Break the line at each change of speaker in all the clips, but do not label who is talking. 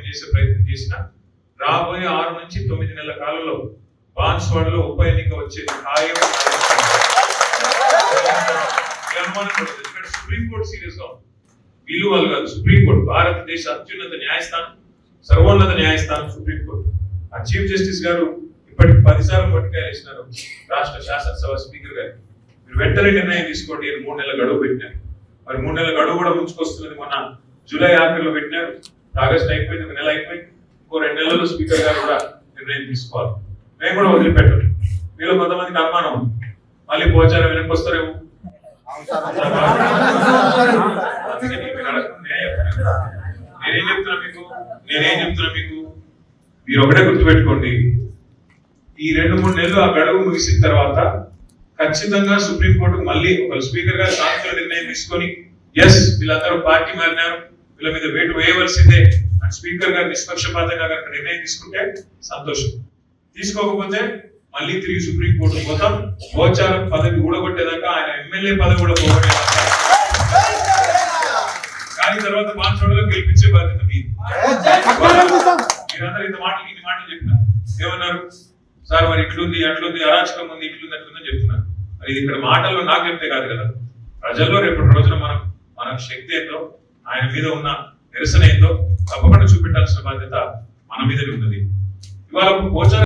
చేసే ప్రయత్నం చేసిన రాబోయే 6 నుంచి 9 నెలల కాలంలో బాన్స్వాడలో ఉప ఎన్నిక వచ్చేది ఖాయం. సుప్రీంకోర్టు సీరియస్ గా వీళ్ళు వాళ్ళు కాదు. సుప్రీంకోర్టు భారతదేశ అత్యున్నత న్యాయస్థానం, సర్వోన్నత న్యాయస్థానం సుప్రీంకోర్టు. ఆ చీఫ్ జస్టిస్ గారు ఇప్పటికి 10 సార్లు పట్టుకాయలు వేసినారు రాష్ట్ర శాసనసభ స్పీకర్ గారు. మీరు వెంటనే నిర్ణయం తీసుకోండి. 3 నెలల గడువు పెట్టినారు. మరి 3 నెలల గడువు కూడా ముంచుకొస్తున్నది. మొన్న జూలై ఆఖరిలో పెట్టినారు. ఆగస్ట్ అయిపోయింది, 1 నెల అయిపోయింది. ఇంకో 2 నెలల్లో స్పీకర్ గారు కూడా నిర్ణయం తీసుకోవాలి. మేము కూడా వదిలిపెట్టారు. వీళ్ళు కొంతమందికి అనుమానం ఉంది, మళ్ళీ పోచారం వెనక్కి వస్తారేమో. నేనేం చెప్తున్నా మీకు మీరు ఒకటే గుర్తుపెట్టుకోండి. ఈ 2-3 నెలలు ఆ గడువు ముగిసిన తర్వాత ఖచ్చితంగా సుప్రీంకోర్టుకు మళ్ళీ ఒక స్పీకర్ గారు సానుకూల నిర్ణయం తీసుకొని ఎస్ వీళ్ళందరూ పార్టీ మారినారు, వీళ్ళ మీద వేటు వేయవలసిందే అని స్పీకర్ గారు నిష్పక్షపాతంగా కనుక నిర్ణయం తీసుకుంటే సంతోషం. తీసుకోకపోతే మళ్ళీ తిరిగి సుప్రీంకోర్టు పోతాం. పోచారం పదవి ఊడగొట్టేదాకా, ఆయన ఎమ్మెల్యే పదవి కూడా పోగొట్టేదాకా, కానీ తర్వాత బాన్స్వాడలో గెలిపించే బాధ్యత మీది. మీరందరూ ఇన్ని మాటలు చెప్పినారు. ఏమన్నారు సార్, మరి ఇట్లుంది అట్లుంది, అరాచకం ఉంది, ఇట్లుంది అట్లుందని చెప్తున్నారు. మరి ఇది ఇక్కడ మాటల్లో నాకు చెప్తే కాదు కదా, ప్రజల్లో రేపటి రోజున మన శక్తి ఏందో, ఆయన మీద ఉన్న నిరసన ఏందో తప్పకుండా చూపెట్టాల్సిన బాధ్యత మన మీదనే ఉన్నది. ఇవాళ పోచారం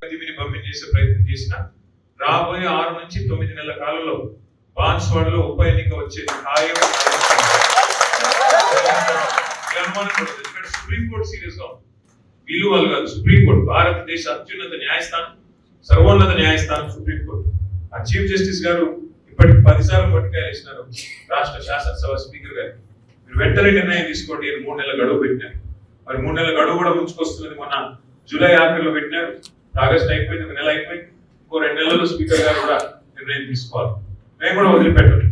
చేసే ప్రయత్నం చేసిన రాబోయే 6 నుంచి 9 నెలల కాలంలో బాన్స్వాడలో ఉప ఎన్నిక వచ్చేది ఖాయం. సుప్రీంకోర్టు సీరియస్ గా వీళ్ళు వాళ్ళు కాదు. సుప్రీంకోర్టు భారతదేశ అత్యున్నత న్యాయస్థానం, సర్వోన్నత న్యాయస్థానం సుప్రీంకోర్టు. ఆ చీఫ్ జస్టిస్ గారు ఇప్పటికి 10 సార్లు పట్టుకాయలు వేసినారు రాష్ట్ర శాసనసభ స్పీకర్ గారు. మీరు వెంటనే నిర్ణయం తీసుకోండి. 3 నెలల గడువు పెట్టినారు. మరి 3 నెలల గడువు కూడా ముంచుకొస్తున్నది. మొన్న జూలై ఆఖరిలో పెట్టినారు. ఆగస్ట్ అయిపోయింది, 1 నెల అయిపోయింది. ఇంకో 2 నెలల్లో స్పీకర్ గారు కూడా నిర్ణయం తీసుకోవాలి. మేము కూడా వదిలిపెట్టారు.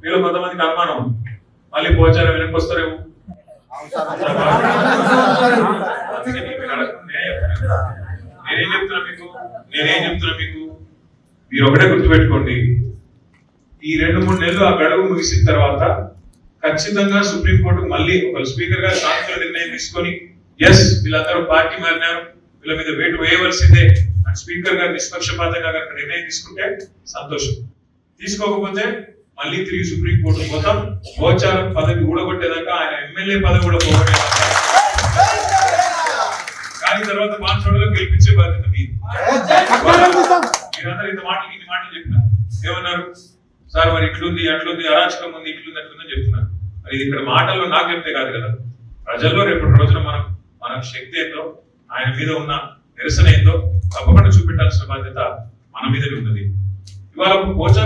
వీళ్ళు కొంతమందికి అనుమానం ఉంది, మళ్ళీ పోచారం వెనక్కి వస్తారేమో. నేనేం చెప్తున్నా మీకు మీరు ఒకటే గుర్తుపెట్టుకోండి. ఈ 2-3 నెలలు ఆ గడువు ముగిసిన తర్వాత ఖచ్చితంగా సుప్రీంకోర్టుకు మళ్ళీ ఒక స్పీకర్ గారు సానుకూల నిర్ణయం తీసుకొని ఎస్ వీళ్ళందరూ పార్టీ మారినారు, వీళ్ళ మీద వేటు వేయవలసిందే అని స్పీకర్ గారు నిష్పక్షపాతంగా కనుక నిర్ణయం తీసుకుంటే సంతోషం. తీసుకోకపోతే మళ్ళీ తిరిగి సుప్రీంకోర్టు పోతాం. పోచారం పదవి ఊడగొట్టేదాకా, ఆయన ఎమ్మెల్యే పదవి కూడా పోగొట్టేదాకా, కానీ తర్వాత బాన్స్వాడలో గెలిపించే బాధ్యత మీది. మీరందరూ ఇన్ని మాటలు చెప్పినారు. ఏమన్నారు సార్, మరి ఇట్లుంది అట్లుంది, అరాచకం ఉంది, ఇట్లుంది అట్లుందని చెప్తున్నారు. మరి ఇది ఇక్కడ మాటల్లో నాకు చెప్తే కాదు కదా, ప్రజల్లో రేపటి రోజున మన శక్తి ఏందో, ఆయన మీద ఉన్న నిరసన ఏందో తప్పకుండా చూపెట్టాల్సిన బాధ్యత మన మీదనే ఉన్నది. ఇవాళ పోచారం